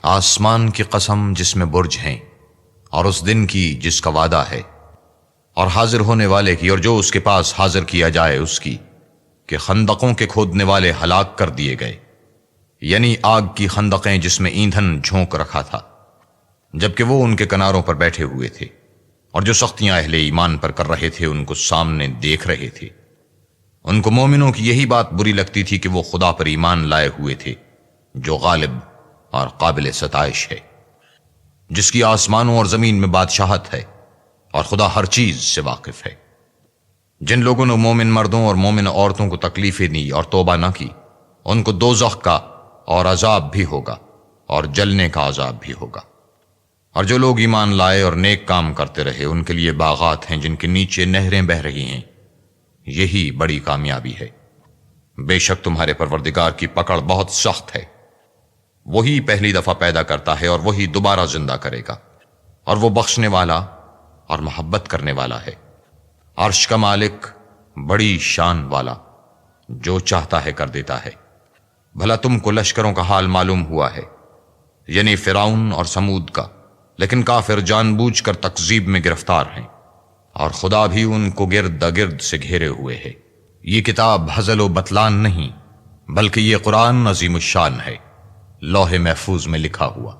آسمان کی قسم جس میں برج ہیں، اور اس دن کی جس کا وعدہ ہے، اور حاضر ہونے والے کی اور جو اس کے پاس حاضر کیا جائے اس کی، کہ خندقوں کے کھودنے والے ہلاک کر دیے گئے، یعنی آگ کی خندقیں جس میں ایندھن جھونک رکھا تھا، جبکہ وہ ان کے کناروں پر بیٹھے ہوئے تھے، اور جو سختیاں اہل ایمان پر کر رہے تھے ان کو سامنے دیکھ رہے تھے۔ ان کو مومنوں کی یہی بات بری لگتی تھی کہ وہ خدا پر ایمان لائے ہوئے تھے، جو غالب اور قابل ستائش ہے، جس کی آسمانوں اور زمین میں بادشاہت ہے، اور خدا ہر چیز سے واقف ہے۔ جن لوگوں نے مومن مردوں اور مومن عورتوں کو تکلیفیں دی اور توبہ نہ کی، ان کو دوزخ کا اور عذاب بھی ہوگا اور جلنے کا عذاب بھی ہوگا۔ اور جو لوگ ایمان لائے اور نیک کام کرتے رہے ان کے لیے باغات ہیں جن کے نیچے نہریں بہہ رہی ہیں، یہی بڑی کامیابی ہے۔ بے شک تمہارے پروردگار کی پکڑ بہت سخت ہے، وہی پہلی دفعہ پیدا کرتا ہے اور وہی دوبارہ زندہ کرے گا، اور وہ بخشنے والا اور محبت کرنے والا ہے۔ عرش کا مالک بڑی شان والا، جو چاہتا ہے کر دیتا ہے۔ بھلا تم کو لشکروں کا حال معلوم ہوا ہے، یعنی فرعون اور سمود کا، لیکن کافر جان بوجھ کر تکذیب میں گرفتار ہیں، اور خدا بھی ان کو گرد گرد سے گھیرے ہوئے ہے۔ یہ کتاب ہزل و بطلان نہیں، بلکہ یہ قرآن عظیم الشان ہے، لوح محفوظ میں لکھا ہوا۔